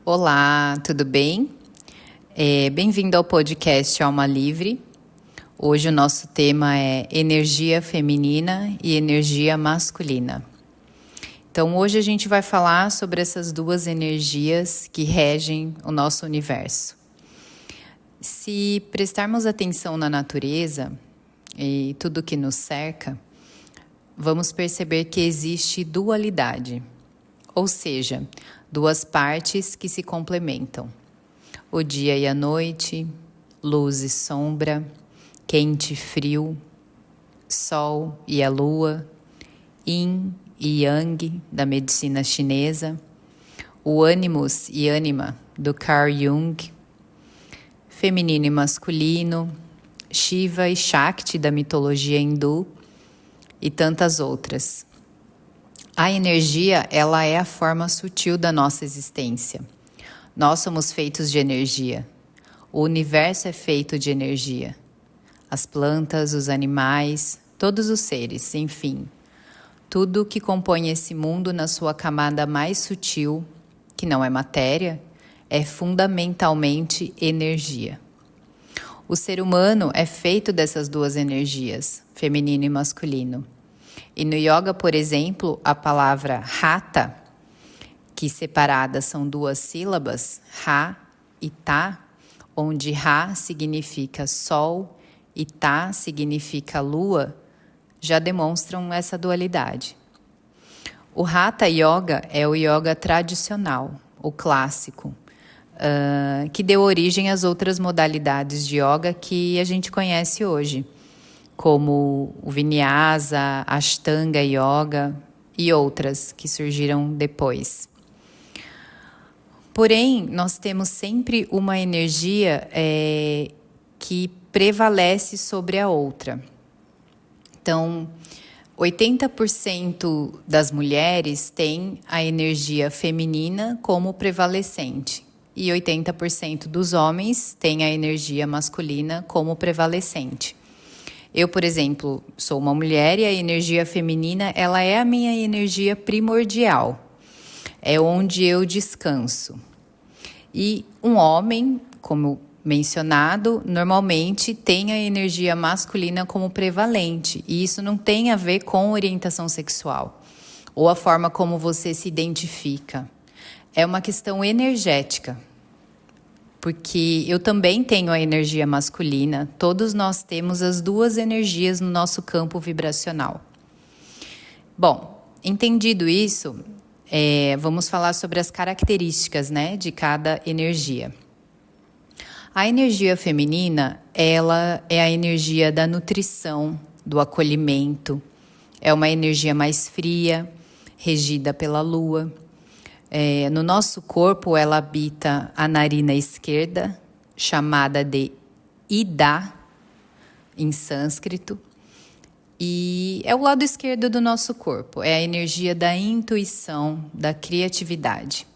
Olá, tudo bem? Bem-vindo ao podcast Alma Livre. Hoje o nosso tema é energia feminina e energia masculina. Então hoje a gente vai falar sobre essas duas energias que regem o nosso universo. Se prestarmos atenção na natureza e tudo que nos cerca, vamos perceber que existe dualidade, ou seja, duas partes que se complementam. O dia e a noite, luz e sombra, quente e frio, sol e a lua, yin e yang da medicina chinesa, o ânimos e ânima do Carl Jung, feminino e masculino, Shiva e Shakti da mitologia hindu e tantas outras. A energia, ela é a forma sutil da nossa existência. Nós somos feitos de energia. O universo é feito de energia. As plantas, os animais, todos os seres, enfim. Tudo que compõe esse mundo na sua camada mais sutil, que não é matéria, é fundamentalmente energia. O ser humano é feito dessas duas energias, feminino e masculino. E no yoga, por exemplo, a palavra Hatha, que separadas são duas sílabas, Ra e Ta, onde Ra significa sol e Ta significa lua, já demonstram essa dualidade. O Hatha Yoga é o yoga tradicional, o clássico, que deu origem às outras modalidades de yoga que a gente conhece hoje, como o Vinyasa, Ashtanga Yoga e outras que surgiram depois. Porém, nós temos sempre uma energia que prevalece sobre a outra. Então, 80% das mulheres têm a energia feminina como prevalecente e 80% dos homens têm a energia masculina como prevalecente. Eu, por exemplo, sou uma mulher e a energia feminina, ela é a minha energia primordial. É onde eu descanso. E um homem, como mencionado, normalmente tem a energia masculina como prevalente. E isso não tem a ver com orientação sexual ou a forma como você se identifica. É uma questão energética. Porque eu também tenho a energia masculina, todos nós temos as duas energias no nosso campo vibracional. Bom, entendido isso, vamos falar sobre as características, de cada energia. A energia feminina, ela é a energia da nutrição, do acolhimento, é uma energia mais fria, regida pela lua. No nosso corpo, ela habita a narina esquerda, chamada de Ida, em sânscrito, e é o lado esquerdo do nosso corpo, é a energia da intuição, da criatividade.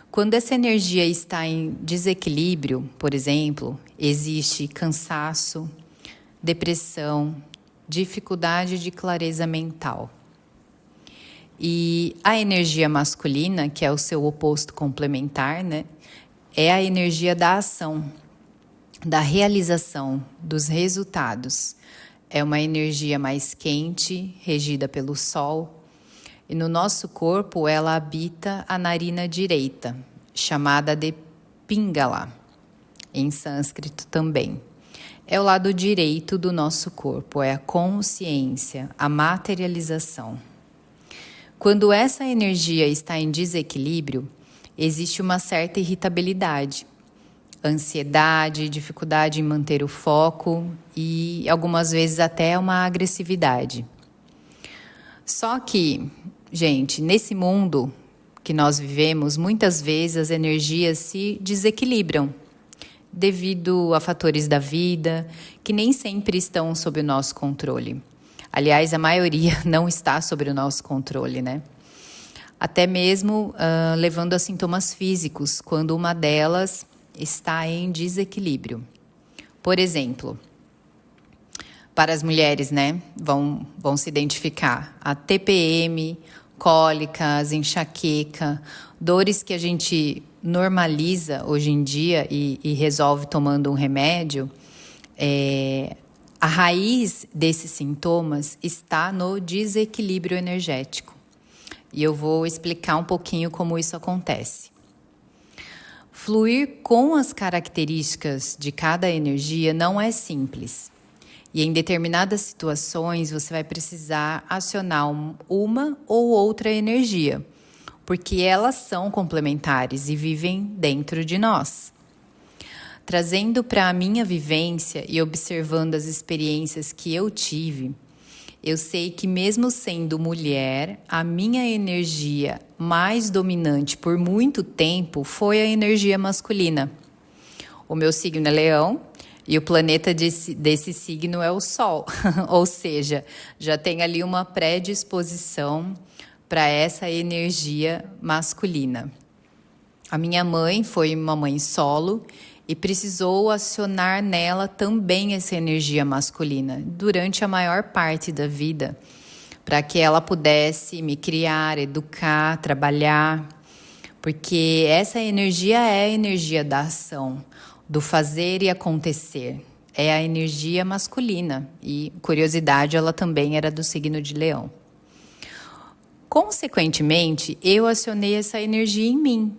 Quando essa energia está em desequilíbrio, por exemplo, existe cansaço, depressão, dificuldade de clareza mental. E a energia masculina, que é o seu oposto complementar, é a energia da ação, da realização, dos resultados. É uma energia mais quente, regida pelo sol. E no nosso corpo, ela habita a narina direita, chamada de Pingala, em sânscrito também. É o lado direito do nosso corpo, é a consciência, a materialização. Quando essa energia está em desequilíbrio, existe uma certa irritabilidade, ansiedade, dificuldade em manter o foco e algumas vezes até uma agressividade. Só que, gente, nesse mundo que nós vivemos, muitas vezes as energias se desequilibram devido a fatores da vida que nem sempre estão sob o nosso controle. Aliás, a maioria não está sob o nosso controle, Até mesmo levando a sintomas físicos, quando uma delas está em desequilíbrio. Por exemplo, para as mulheres, vão se identificar a TPM, cólicas, enxaqueca, dores que a gente normaliza hoje em dia e resolve tomando um remédio, a raiz desses sintomas está no desequilíbrio energético. E eu vou explicar um pouquinho como isso acontece. Fluir com as características de cada energia não é simples. E em determinadas situações você vai precisar acionar uma ou outra energia, porque elas são complementares e vivem dentro de nós. Trazendo para a minha vivência e observando as experiências que eu tive, eu sei que mesmo sendo mulher, a minha energia mais dominante por muito tempo foi a energia masculina. O meu signo é Leão e o planeta desse signo é o Sol, ou seja, já tem ali uma predisposição para essa energia masculina. A minha mãe foi uma mãe solo e precisou acionar nela também essa energia masculina durante a maior parte da vida, para que ela pudesse me criar, educar, trabalhar, porque essa energia é a energia da ação, do fazer e acontecer. É a energia masculina e, curiosidade, ela também era do signo de Leão. Consequentemente, eu acionei essa energia em mim.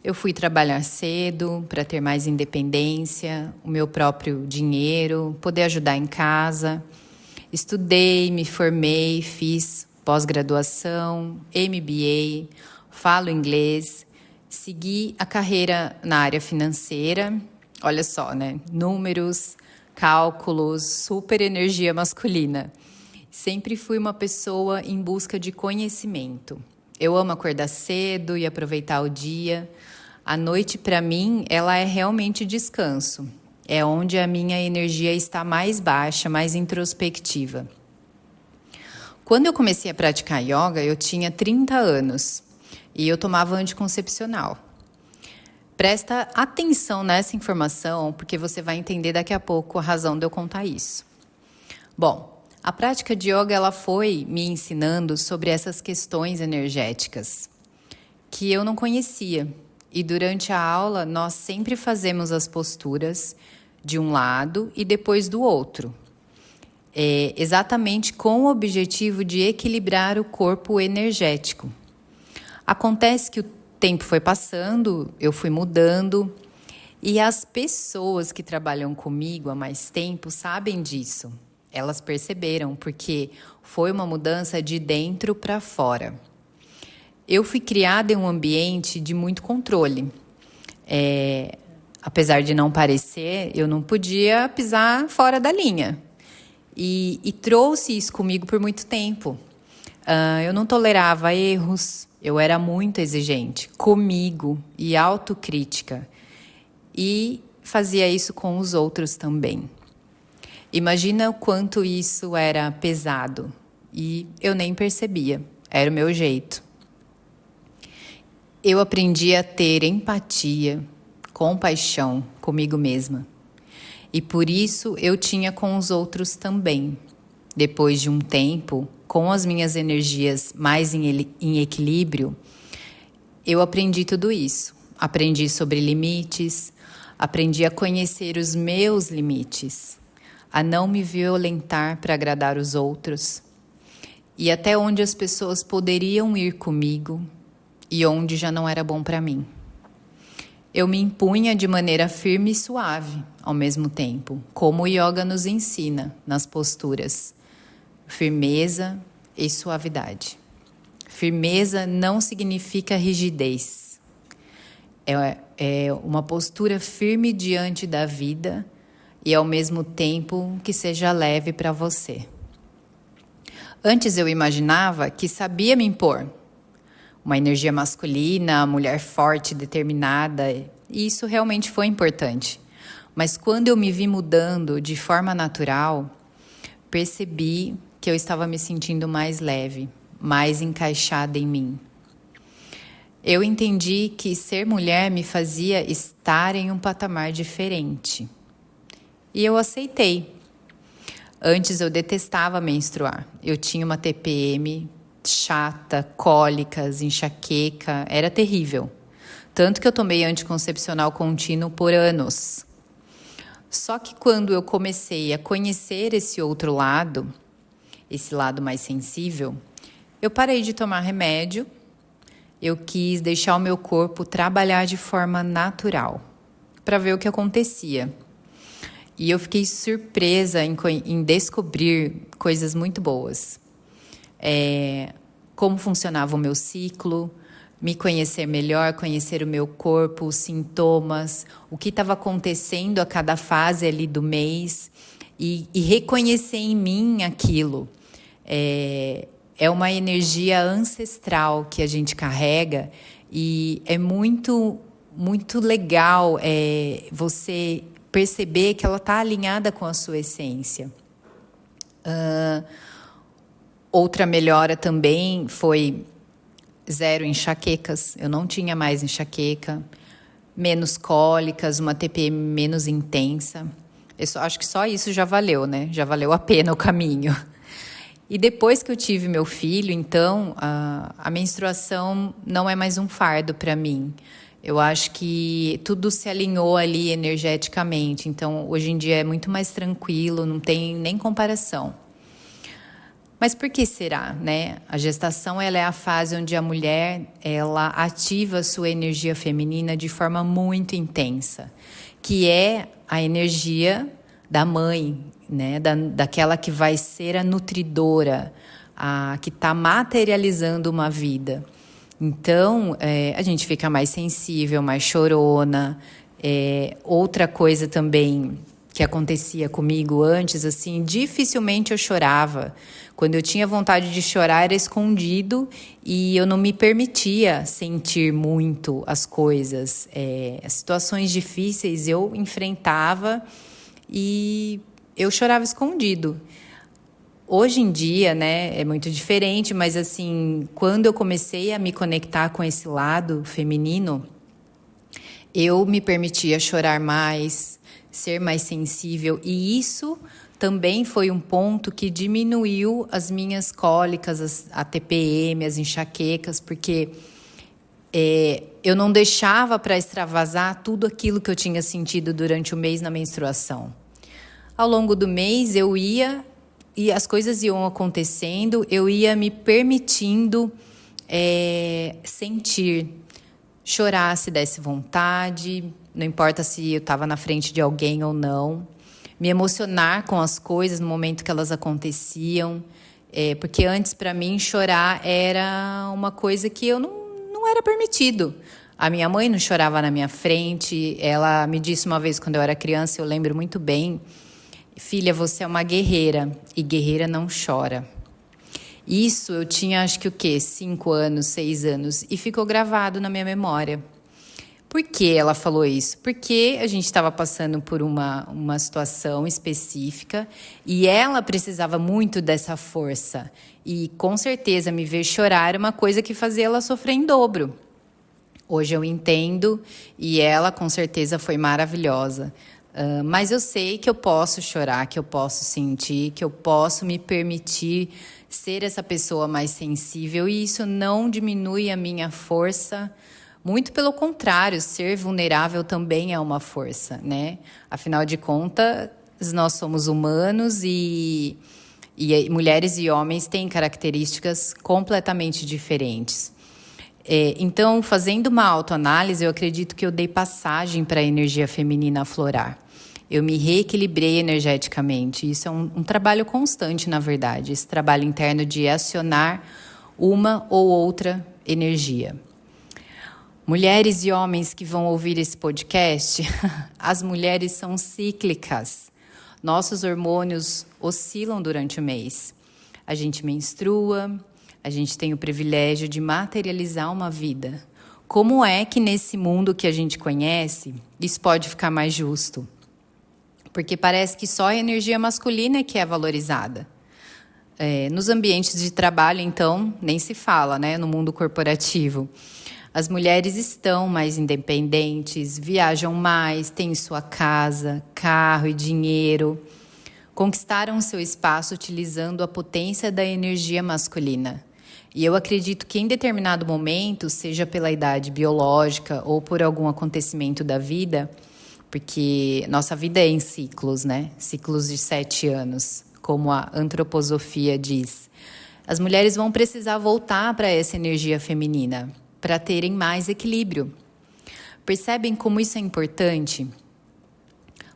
Eu fui trabalhar cedo para ter mais independência, o meu próprio dinheiro, poder ajudar em casa. Estudei, me formei, fiz pós-graduação, MBA, falo inglês, segui a carreira na área financeira. Olha só, né? Números, cálculos, super energia masculina. Sempre fui uma pessoa em busca de conhecimento. Eu amo acordar cedo e aproveitar o dia. A noite, para mim, ela é realmente descanso. É onde a minha energia está mais baixa, mais introspectiva. Quando eu comecei a praticar yoga, eu tinha 30 anos e eu tomava anticoncepcional. Presta atenção nessa informação, porque você vai entender daqui a pouco a razão de eu contar isso. Bom, a prática de yoga ela foi me ensinando sobre essas questões energéticas que eu não conhecia. E durante a aula, nós sempre fazemos as posturas de um lado e depois do outro. Exatamente com o objetivo de equilibrar o corpo energético. Acontece que o tempo foi passando, eu fui mudando e as pessoas que trabalham comigo há mais tempo sabem disso. Elas perceberam porque foi uma mudança de dentro para fora. Eu fui criada em um ambiente de muito controle. Apesar de não parecer, eu não podia pisar fora da linha. E trouxe isso comigo por muito tempo. Eu não tolerava erros, eu era muito exigente comigo e autocrítica. E fazia isso com os outros também. Imagina o quanto isso era pesado. E eu nem percebia, era o meu jeito. Eu aprendi a ter empatia, compaixão comigo mesma. E por isso eu tinha com os outros também. Depois de um tempo, com as minhas energias mais em equilíbrio, eu aprendi tudo isso. Aprendi sobre limites, aprendi a conhecer os meus limites, a não me violentar para agradar os outros, e até onde as pessoas poderiam ir comigo e onde já não era bom para mim. Eu me impunha de maneira firme e suave, ao mesmo tempo, como o yoga nos ensina nas posturas. Firmeza e suavidade. Firmeza não significa rigidez. É uma postura firme diante da vida e, ao mesmo tempo, que seja leve para você. Antes eu imaginava que sabia me impor. Uma energia masculina, mulher forte, determinada, e isso realmente foi importante. Mas quando eu me vi mudando de forma natural, percebi que eu estava me sentindo mais leve, mais encaixada em mim. Eu entendi que ser mulher me fazia estar em um patamar diferente. E eu aceitei. Antes eu detestava menstruar. Eu tinha uma TPM chata, cólicas, enxaqueca, era terrível. Tanto que eu tomei anticoncepcional contínuo por anos. Só que quando eu comecei a conhecer esse outro lado, esse lado mais sensível, eu parei de tomar remédio, eu quis deixar o meu corpo trabalhar de forma natural, para ver o que acontecia. E eu fiquei surpresa em descobrir coisas muito boas. Como funcionava o meu ciclo, me conhecer melhor, conhecer o meu corpo, os sintomas, o que estava acontecendo a cada fase ali do mês e reconhecer em mim aquilo. É uma energia ancestral que a gente carrega e é muito, muito legal você perceber que ela está alinhada com a sua essência. Outra melhora também foi 0 enxaquecas. Eu não tinha mais enxaqueca, menos cólicas, uma TPM menos intensa. Acho que só isso já valeu, né? Já valeu a pena o caminho. E depois que eu tive meu filho, então, a menstruação não é mais um fardo para mim. Eu acho que tudo se alinhou ali energeticamente. Então, hoje em dia é muito mais tranquilo, não tem nem comparação. Mas por que será, né? A gestação ela é a fase onde a mulher ela ativa a sua energia feminina de forma muito intensa, que é a energia da mãe, né? Daquela que vai ser a nutridora, a que está materializando uma vida. Então, a gente fica mais sensível, mais chorona. Outra coisa também que acontecia comigo antes, assim, dificilmente eu chorava. Quando eu tinha vontade de chorar, era escondido e eu não me permitia sentir muito as coisas. As situações difíceis eu enfrentava e eu chorava escondido. Hoje em dia, né, é muito diferente, mas assim, quando eu comecei a me conectar com esse lado feminino, eu me permitia chorar mais, ser mais sensível, e isso também foi um ponto que diminuiu as minhas cólicas, a TPM, as enxaquecas, porque eu não deixava para extravasar tudo aquilo que eu tinha sentido durante o mês na menstruação. Ao longo do mês eu ia e as coisas iam acontecendo, eu ia me permitindo sentir, chorar se desse vontade, não importa se eu estava na frente de alguém ou não, me emocionar com as coisas no momento que elas aconteciam, porque antes para mim chorar era uma coisa que eu não era permitido. A minha mãe não chorava na minha frente, ela me disse uma vez quando eu era criança, eu lembro muito bem: filha, você é uma guerreira e guerreira não chora. Isso eu tinha acho que 5 anos, 6 anos e ficou gravado na minha memória. Por que ela falou isso? Porque a gente estava passando por uma situação específica e ela precisava muito dessa força. E com certeza me ver chorar era uma coisa que fazia ela sofrer em dobro. Hoje eu entendo e ela com certeza foi maravilhosa. Mas eu sei que eu posso chorar, que eu posso sentir, que eu posso me permitir ser essa pessoa mais sensível e isso não diminui a minha força. Muito pelo contrário, ser vulnerável também é uma força, né? Afinal de contas, nós somos humanos e mulheres e homens têm características completamente diferentes. Então, fazendo uma autoanálise, eu acredito que eu dei passagem para a energia feminina aflorar. Eu me reequilibrei energeticamente. Isso é um trabalho constante, na verdade. Esse trabalho interno de acionar uma ou outra energia. Mulheres e homens que vão ouvir esse podcast, as mulheres são cíclicas. Nossos hormônios oscilam durante o mês. A gente menstrua, a gente tem o privilégio de materializar uma vida. Como é que nesse mundo que a gente conhece, isso pode ficar mais justo? Porque parece que só a energia masculina é que é valorizada. Nos ambientes de trabalho, então, nem se fala, né? No mundo corporativo. As mulheres estão mais independentes, viajam mais, têm sua casa, carro e dinheiro. Conquistaram seu espaço utilizando a potência da energia masculina. E eu acredito que em determinado momento, seja pela idade biológica ou por algum acontecimento da vida, porque nossa vida é em ciclos, né? Ciclos de 7 anos, como a antroposofia diz. As mulheres vão precisar voltar para essa energia feminina, para terem mais equilíbrio. Percebem como isso é importante?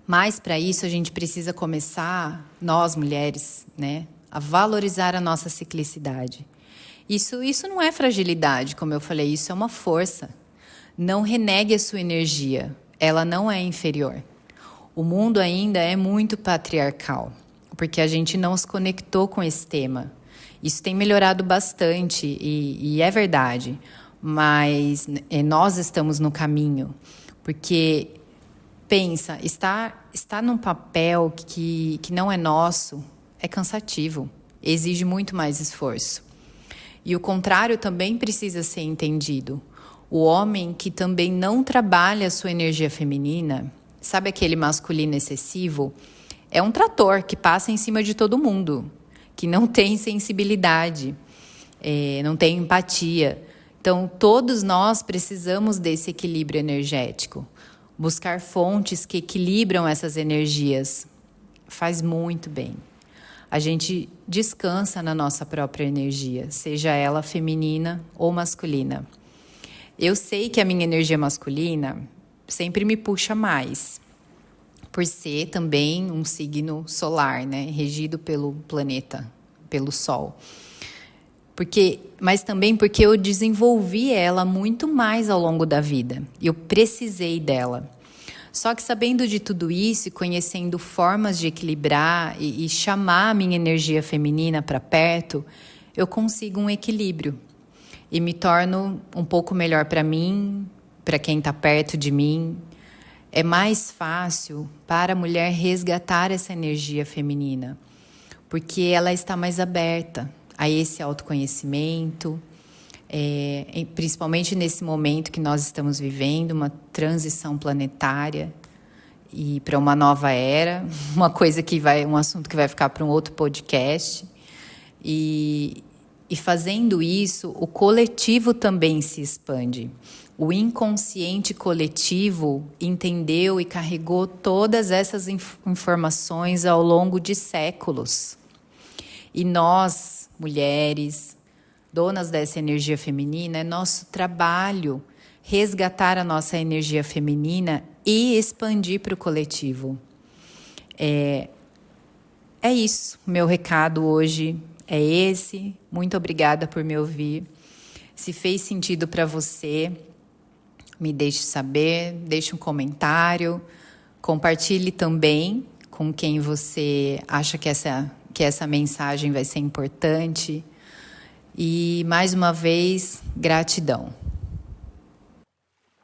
Mas para isso a gente precisa começar, nós mulheres, né, a valorizar a nossa ciclicidade. Isso não é fragilidade, como eu falei, isso é uma força. Não renegue a sua energia, ela não é inferior. O mundo ainda é muito patriarcal, porque a gente não se conectou com esse tema. Isso tem melhorado bastante e é verdade, mas nós estamos no caminho, porque pensa, estar num papel que não é nosso é cansativo, exige muito mais esforço. E o contrário também precisa ser entendido. O homem que também não trabalha a sua energia feminina, sabe aquele masculino excessivo? É um trator que passa em cima de todo mundo, que não tem sensibilidade, não tem empatia. Então, todos nós precisamos desse equilíbrio energético. Buscar fontes que equilibram essas energias faz muito bem. A gente descansa na nossa própria energia, seja ela feminina ou masculina. Eu sei que a minha energia masculina sempre me puxa mais, por ser também um signo solar, né, regido pelo planeta, pelo Sol. Mas também porque eu desenvolvi ela muito mais ao longo da vida. Eu precisei dela. Só que sabendo de tudo isso e conhecendo formas de equilibrar e chamar a minha energia feminina para perto, eu consigo um equilíbrio e me torno um pouco melhor para mim, para quem está perto de mim. É mais fácil para a mulher resgatar essa energia feminina, porque ela está mais aberta a esse autoconhecimento, principalmente nesse momento que nós estamos vivendo, uma transição planetária e para uma nova era, um assunto que vai ficar para um outro podcast. E fazendo isso, o coletivo também se expande. O inconsciente coletivo entendeu e carregou todas essas informações ao longo de séculos. E nós, mulheres, donas dessa energia feminina, é nosso trabalho resgatar a nossa energia feminina e expandir para o coletivo. É isso. Meu recado hoje é esse. Muito obrigada por me ouvir. Se fez sentido para você, me deixe saber, deixe um comentário, compartilhe também com quem você acha que essa mensagem vai ser importante. E, mais uma vez, gratidão.